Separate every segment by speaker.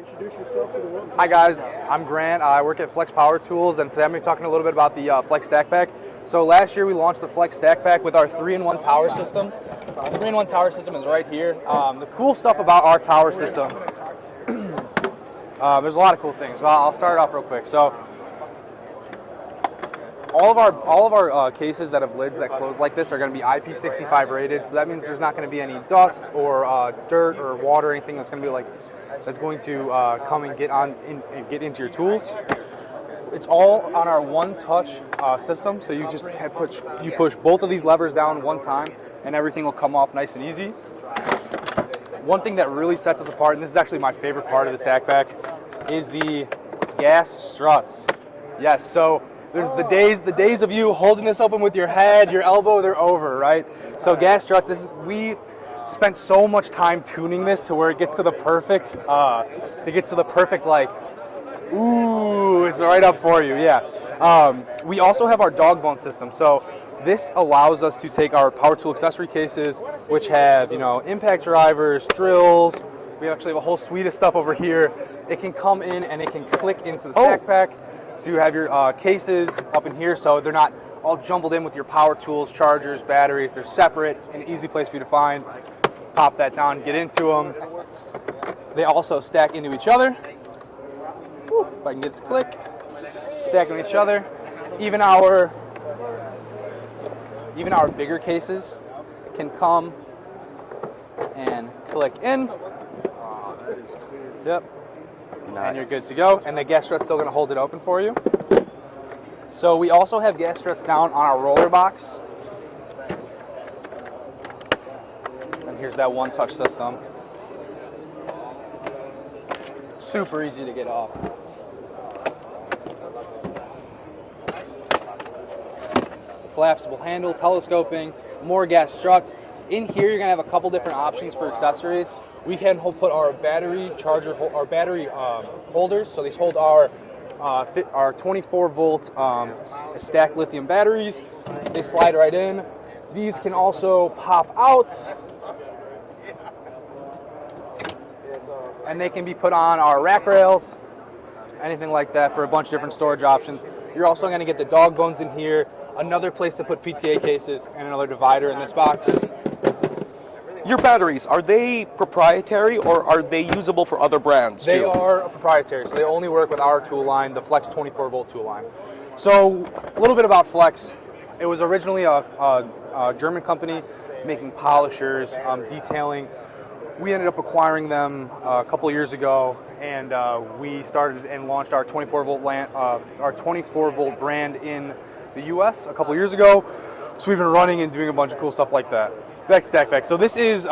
Speaker 1: Introduce yourself to the world.
Speaker 2: Hi guys, I'm Grant. I work at Flex Powertools, and today I'm going to be talking a little bit about the Flex Stack Pack. So last year we launched the Flex Stack Pack with our 3-in-1 tower system. Our 3-in-1 tower system is right here. The cool stuff about our tower system, there's a lot of cool things. Well, I'll start it off real quick. So all of our cases that have lids that close like this are going to be IP65 rated. So that means there's not going to be any dust or dirt or water or anything that's going to come and get into your tools. It's all on our one-touch system, so you just push both of these levers down one time, and everything will come off nice and easy. One thing that really sets us apart, and this is actually my favorite part of the stack pack, is the gas struts. Yes, so there's the days of you holding this open with your head, your elbow, they're over, right? So gas struts, we spent so much time tuning this to where it gets to the perfect, like, ooh, it's right up for you, yeah. We also have our dog bone system. So this allows us to take our power tool accessory cases, which have, impact drivers, drills. We actually have a whole suite of stuff over here. It can come in and it can click into the stack pack. So you have your cases up in here, so they're not all jumbled in with your power tools, chargers, batteries. They're separate, an easy place for you to find. Pop that down, get into them. They also stack into each other. Whew, if I can get it to click. Stack into each other. Even our bigger cases can come and click in.
Speaker 1: That is cool.
Speaker 2: Yep.
Speaker 3: Nice.
Speaker 2: And you're good to go. And the gas strut's still going to hold it open for you. So we also have gas struts down on our roller box. And here's that one-touch system. Super easy to get off. Collapsible handle, telescoping, more gas struts. In here, you're gonna have a couple different options for accessories. We can put our battery charger, our battery holders. So these hold our 24-volt stacked lithium batteries. They slide right in. These can also pop out, and they can be put on our rack rails, anything like that, for a bunch of different storage options. You're also going to get the dog bones in here, another place to put PTA cases, and another divider in this box.
Speaker 3: Your batteries, are they proprietary or are they usable for other brands too?
Speaker 2: They are proprietary, so they only work with our tool line, the Flex 24-volt tool line. So a little bit about Flex. It was originally a German company making polishers, detailing. We ended up acquiring them a couple of years ago, and we started and launched our 24-volt brand in the U.S. a couple of years ago. So we've been running and doing a bunch of cool stuff like that. Back to Stack Pack. So this is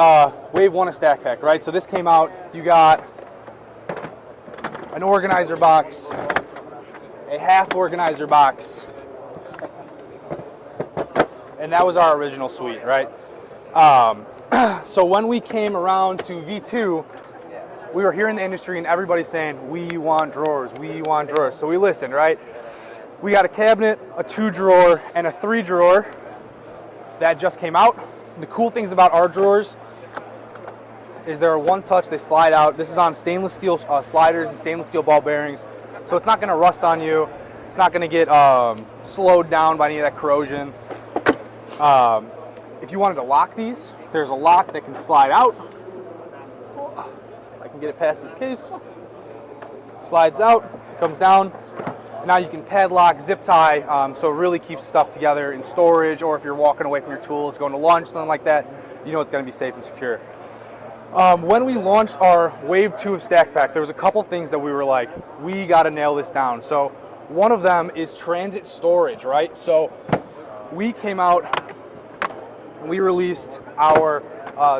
Speaker 2: Wave 1 of Stack Pack, right? So this came out, you got an organizer box, a half organizer box, and that was our original suite, right? So when we came around to V2, we were here in the industry and everybody's saying, we want drawers, we want drawers. So we listened, right? We got a cabinet, a 2-drawer, and a 3-drawer that just came out. The cool things about our drawers is they're one touch, they slide out. This is on stainless steel sliders and stainless steel ball bearings. So it's not gonna rust on you. It's not gonna get slowed down by any of that corrosion. If you wanted to lock these, there's a lock that can slide out. I can get it past this case. Slides out, comes down. Now you can padlock, zip tie, so it really keeps stuff together in storage, or if you're walking away from your tools, going to lunch, something like that, you know it's going to be safe and secure. When we launched our Wave 2 of Stack Pack, there was a couple things that we were like, we got to nail this down. So one of them is transit storage, right? So we came out and we released our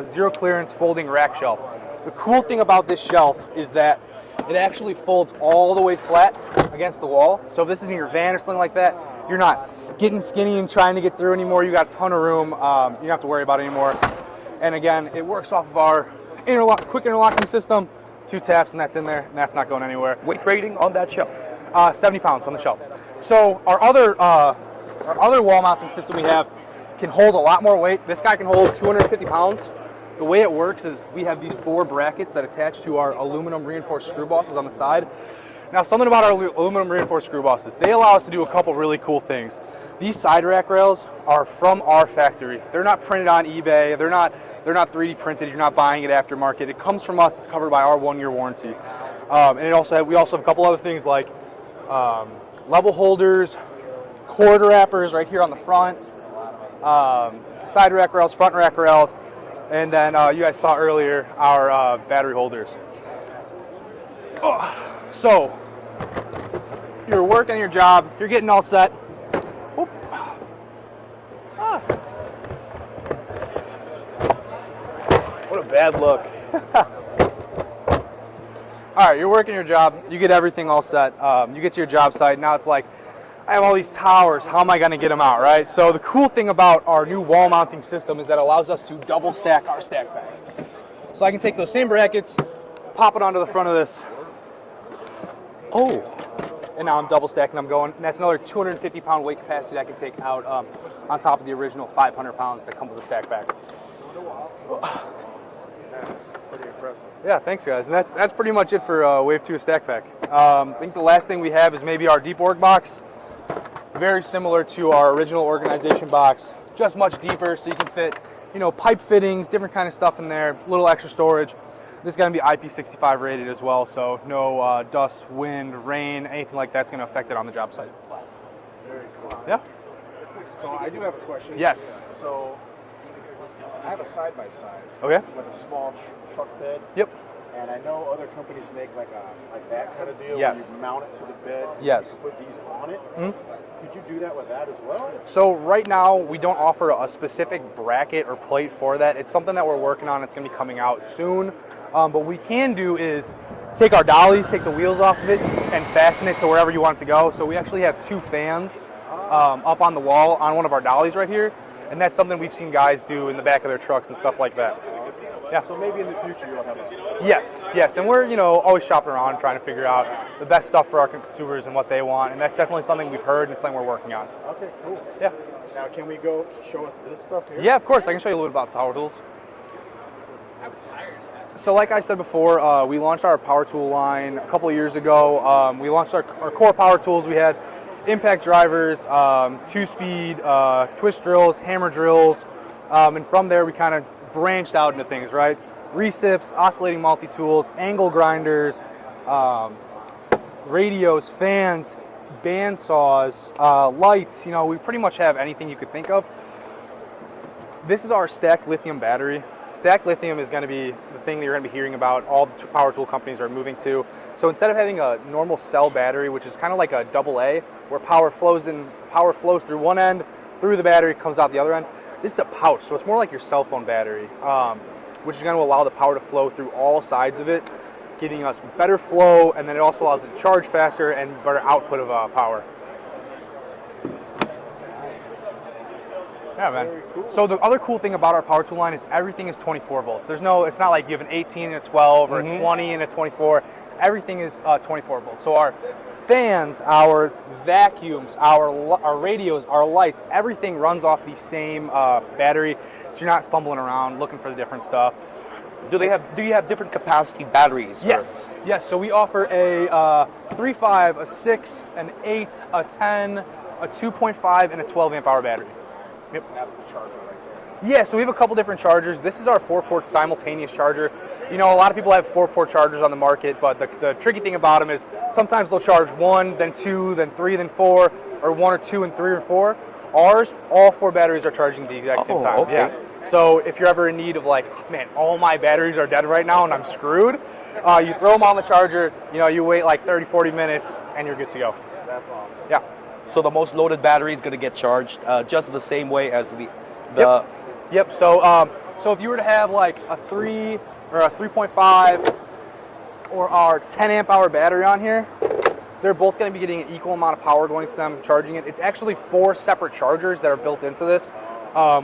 Speaker 2: zero clearance folding rack shelf. The cool thing about this shelf is that it actually folds all the way flat against the wall. So if this is in your van or something like that, you're not getting skinny and trying to get through anymore. You got a ton of room. You don't have to worry about it anymore. And again, it works off of our quick interlocking system. 2 taps and that's in there, and that's not going anywhere.
Speaker 3: Weight rating on that shelf?
Speaker 2: 70 pounds on the shelf. So our other wall mounting system we have can hold a lot more weight. This guy can hold 250 pounds. The way it works is we have these 4 brackets that attach to our aluminum reinforced screw bosses on the side. Now, something about our aluminum reinforced screw bosses, they allow us to do a couple really cool things. These side rack rails are from our factory. They're not printed on eBay. They're not 3D printed. You're not buying it aftermarket. It comes from us. It's covered by our 1-year warranty. And we also have a couple other things like level holders, cord wrappers right here on the front, side rack rails, front rack rails, and then you guys saw earlier our battery holders. So you're working your job, you're getting all set. Whoop. What a bad look. All right, you're working your job, you get everything all set, you get to your job site, now it's like, I have all these towers, how am I gonna get them out, right? So the cool thing about our new wall mounting system is that it allows us to double stack our stack back. So I can take those same brackets, pop it onto the front of this. Oh, and now I'm double stacking, I'm going, and that's another 250-pound weight capacity I can take out on top of the original 500 pounds that come with the stack back.
Speaker 1: That's pretty impressive.
Speaker 2: Yeah, thanks guys. And that's pretty much it for Wave 2 Stack Pack. I think the last thing we have is maybe our deep org box. Very similar to our original organization box, just much deeper so you can fit, pipe fittings, different kind of stuff in there, a little extra storage. This is going to be IP65 rated as well, so no dust, wind, rain, anything like that's going to affect it on the job site.
Speaker 1: Very cool.
Speaker 2: Yeah?
Speaker 1: So I do have a question.
Speaker 2: Yes.
Speaker 1: So I have a side-by-side.
Speaker 2: Okay.
Speaker 1: With a small truck bed.
Speaker 2: Yep.
Speaker 1: And I know other companies make like that kind of deal.
Speaker 2: Yes.
Speaker 1: Where you mount it to the bed. And
Speaker 2: Yes.
Speaker 1: you put these on it.
Speaker 2: Mm-hmm.
Speaker 1: Could you do that with that as well?
Speaker 2: So right now, we don't offer a specific bracket or plate for that. It's something that we're working on. It's going to be coming out soon. But what we can do is take our dollies, take the wheels off of it, and fasten it to wherever you want it to go. So we actually have 2 fans up on the wall on one of our dollies right here. And that's something we've seen guys do in the back of their trucks and stuff like that. Yeah.
Speaker 1: So maybe in the future you'll have a...
Speaker 2: Yes. And we're, always shopping around trying to figure out the best stuff for our consumers and what they want. And that's definitely something we've heard and something we're working on.
Speaker 1: Okay, cool.
Speaker 2: Yeah.
Speaker 1: Now can we go show us this stuff here?
Speaker 2: Yeah, of course. I can show you a little bit about Powertools. So like I said before, we launched our power tool line a couple of years ago. We launched our core power tools. We had impact drivers, 2-speed, twist drills, hammer drills, and from there we kind of branched out into things, right? Recips, oscillating multi-tools, angle grinders, radios, fans, band saws, lights. We pretty much have anything you could think of. This is our stacked lithium battery. Stacked lithium is going to be the thing that you're going to be hearing about. All the power tool companies are moving to. So instead of having a normal cell battery, which is kind of like a AA, where power flows through one end, through the battery, comes out the other end. This is a pouch, so it's more like your cell phone battery, which is going to allow the power to flow through all sides of it, giving us better flow, and then it also allows it to charge faster and better output of power. Yeah, man.
Speaker 1: Cool.
Speaker 2: So the other cool thing about our power tool line is everything is 24 volts. It's not like you have an 18 and a 12 or a 20 and a 24. Everything is 24 volts. So our fans, our vacuums, our radios, our lights, everything runs off the same battery. So you're not fumbling around looking for the different stuff.
Speaker 3: Do you have different capacity batteries?
Speaker 2: Yes. So we offer a 3.5, a 6, an 8, a 10, a 2.5, and a 12 amp hour battery. Yep.
Speaker 1: That's the charger right there.
Speaker 2: Yeah, so we have a couple different chargers. This is our 4-port simultaneous charger. A lot of people have 4-port chargers on the market, but the tricky thing about them is sometimes they'll charge 1, then 2, then 3, then 4, or 1 or 2 and 3 or 4. Ours, all 4 batteries are charging at the exact same time.
Speaker 3: Okay.
Speaker 2: Yeah. So if you're ever in need of man, all my batteries are dead right now and I'm screwed, you throw them on the charger, you wait like 30, 40 minutes and you're good to go.
Speaker 1: That's awesome.
Speaker 2: Yeah.
Speaker 3: So the most loaded battery is going to get charged just the same way as the.
Speaker 2: Yep. So if you were to have like a 3 or a 3.5 or our 10 amp hour battery on here, they're both going to be getting an equal amount of power going to them, charging it. It's actually 4 separate chargers that are built into this,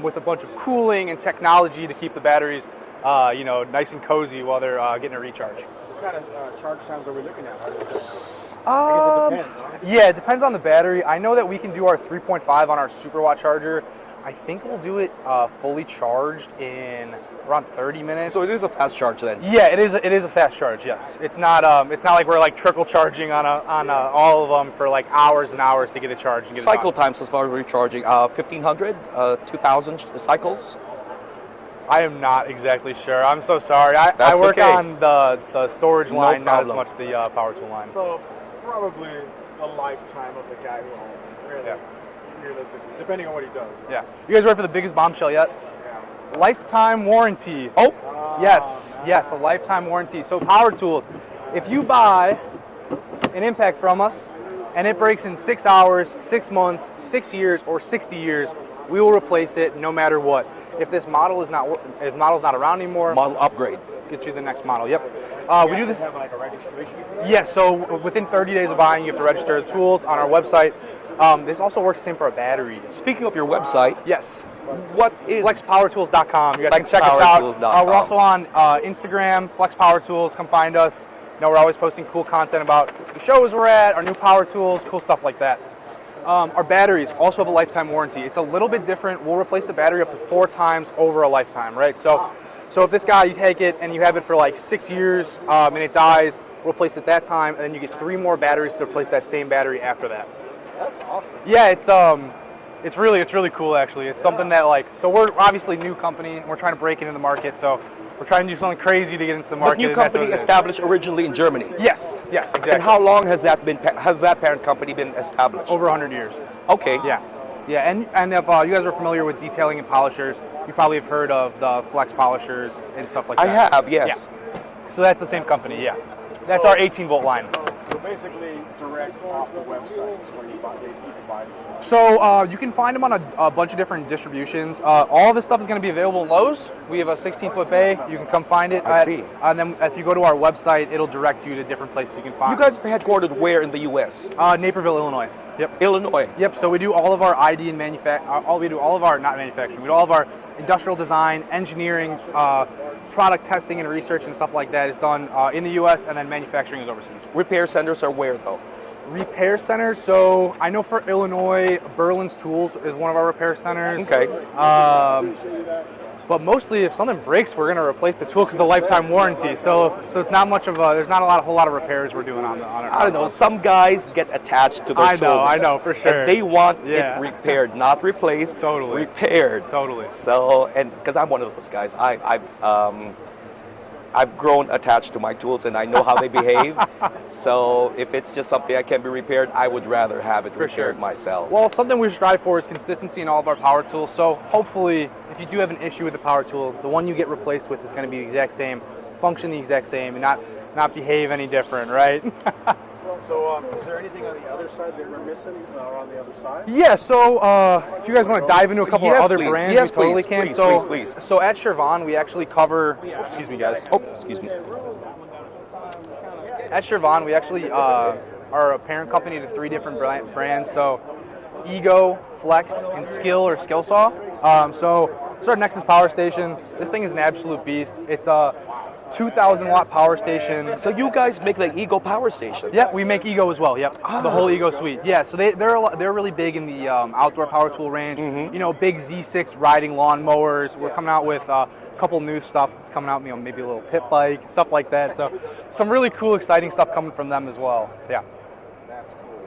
Speaker 2: with a bunch of cooling and technology to keep the batteries, nice and cozy while they're getting a recharge.
Speaker 1: What kind of charge times are we looking at? I guess it depends, huh?
Speaker 2: Yeah, it depends on the battery. I know that we can do our 3.5 on our super watt charger. I think we'll do it fully charged in around 30 minutes.
Speaker 3: So it is a fast charge then.
Speaker 2: Yeah, it is. It is a fast charge. Yes, it's not. It's not like we're like trickle charging on all of them for like hours and hours to get it charged. And get
Speaker 3: Cycle
Speaker 2: it done.
Speaker 3: times as far as recharging, 1,500, 2,000 cycles.
Speaker 2: I am not exactly sure. I'm so sorry. I
Speaker 3: That's
Speaker 2: work
Speaker 3: okay.
Speaker 2: on the storage
Speaker 3: No
Speaker 2: line, not as
Speaker 3: problem.
Speaker 2: much the power tool line.
Speaker 1: So probably a lifetime of the guy who owns it. Really,
Speaker 2: Yeah.
Speaker 1: realistically, depending on what he does.
Speaker 2: Yeah. You guys ready for the biggest bombshell yet?
Speaker 1: Yeah.
Speaker 2: Lifetime warranty.
Speaker 3: Oh,
Speaker 2: Yes, yes, a lifetime warranty. So Power Tools, if you buy an impact from us and it breaks in 6 hours, 6 months, 6 years, or 60 years, we will replace it no matter what. If this model is not around anymore,
Speaker 3: model upgrade.
Speaker 2: get you the next model. Yep. We do this.
Speaker 1: Have like a registration.
Speaker 2: Yes. So within 30 days of buying, you have to register the tools on our website. This also works the same for our batteries.
Speaker 3: Speaking of your website,
Speaker 2: Yes.
Speaker 3: what is
Speaker 2: FlexPowerTools.com. You guys can check us out.
Speaker 3: FlexPowerTools.com.
Speaker 2: We're also on Instagram, Flex Power Tools. Come find us. You know, we're always posting cool content about the shows we're at, our new power tools, cool stuff like that. Our batteries also have a lifetime warranty. It's a little bit different. We'll replace the battery up to 4 times over a lifetime, right? So if this guy, you take it and you have it for like 6 years and it dies, we'll replace it that time, and then you get 3 more batteries to replace that same battery after that.
Speaker 1: That's awesome.
Speaker 2: Yeah, it's really cool actually. It's something that so we're obviously a new company and we're trying to break into the market. So we're trying to do something crazy to get into the
Speaker 3: the
Speaker 2: market.
Speaker 3: new
Speaker 2: and that's
Speaker 3: company
Speaker 2: what it is.
Speaker 3: established originally in Germany?
Speaker 2: Yes, exactly.
Speaker 3: And how long has that parent company been established?
Speaker 2: Over 100 years.
Speaker 3: Okay.
Speaker 2: Yeah, and if you guys are familiar with detailing and polishers, you probably have heard of the Flex polishers and stuff like
Speaker 3: I
Speaker 2: that.
Speaker 3: have, yes.
Speaker 2: Yeah. So that's the same company. Yeah, that's our 18-volt line.
Speaker 1: So basically, direct off the website is where you people buy them.
Speaker 2: So you can find them on a bunch of different distributions. All of this stuff is going to be available in Lowe's. We have a 16-foot bay. You can come find it.
Speaker 3: I see.
Speaker 2: And then if you go to our website, it'll direct you to different places you can find.
Speaker 3: You guys are headquartered where in the U.S.?
Speaker 2: Naperville, Illinois. Yep.
Speaker 3: Illinois.
Speaker 2: Yep. So we do all of our ID and we do all of our not manufacturing. We do all of our industrial design, engineering, product testing and research and stuff like that is done in the U.S. and then manufacturing is overseas.
Speaker 3: Repair centers are where though?
Speaker 2: Repair centers. So I know for Illinois, Berlin's Tools is one of our repair centers.
Speaker 3: Okay.
Speaker 2: But mostly, if something breaks, we're going to replace the tool because of the lifetime warranty. So it's not much of there's not a whole lot of repairs we're doing on it.
Speaker 3: I don't know. Some guys get attached to their tools.
Speaker 2: I know for sure.
Speaker 3: And they want
Speaker 2: Yeah.
Speaker 3: it repaired, not replaced.
Speaker 2: Totally.
Speaker 3: Repaired.
Speaker 2: Totally.
Speaker 3: So, and because I'm one of those guys, I've grown attached to my tools and I know how they behave. So if it's just something that can be repaired, I would rather have it repaired myself.
Speaker 2: Well, something we strive for is consistency in all of our power tools. So hopefully, if you do have an issue with the power tool, the one you get replaced with is going to be the exact same, function the exact same, and not behave any different, right?
Speaker 1: So is there anything on the other side that we're missing, or on the other side?
Speaker 2: Yeah, so if you guys want to dive into a couple
Speaker 3: Yes,
Speaker 2: of other
Speaker 3: please.
Speaker 2: brands,
Speaker 3: Yes,
Speaker 2: we totally
Speaker 3: please.
Speaker 2: can.
Speaker 3: Please, please.
Speaker 2: So at Chervon, we actually cover, excuse me guys.
Speaker 3: Oh, excuse me.
Speaker 2: At Chervon, we actually are a parent company to 3 different brands. So Ego, Flex, and Skill or Skill Saw. So our Nexus power station. This thing is an absolute beast. It's a 2,000 watt power station.
Speaker 3: So you guys make the Ego power station?
Speaker 2: Yeah, we make Ego as well. Yep, the whole Ego suite. Yeah, so they're really big in the outdoor power tool range.
Speaker 3: Mm-hmm.
Speaker 2: You know, big Z6 riding lawn mowers. We're coming out with a couple new stuff coming out. You know, maybe a little pit bike, stuff like that. So some really cool, exciting stuff coming from them as well. Yeah.
Speaker 1: That's cool.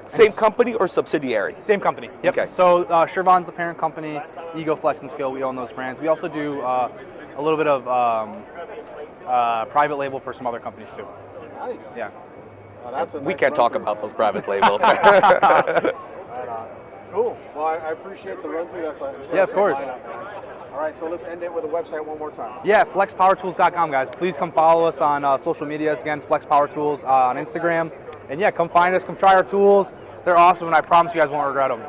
Speaker 3: Same company or subsidiary?
Speaker 2: Same company. Yep.
Speaker 3: Okay.
Speaker 2: So Chervon's the parent company. Ego, Flex, and Skill. We own those brands. We also do a little bit of private label for some other companies too.
Speaker 1: Nice.
Speaker 2: Yeah.
Speaker 1: That's a
Speaker 3: We
Speaker 1: nice
Speaker 3: can't talk
Speaker 1: run-through.
Speaker 3: about those private labels.
Speaker 1: Right on. Cool. Well, I appreciate the run through. That's a
Speaker 2: Yeah, of course.
Speaker 1: lineup, man. All right, so let's end it with a website one more time.
Speaker 2: Yeah, FlexPowerTools.com, guys. Please come follow us on social medias. Again, Flex Power Tools on Instagram. And yeah, come find us. Come try our tools. They're awesome, and I promise you guys won't regret them.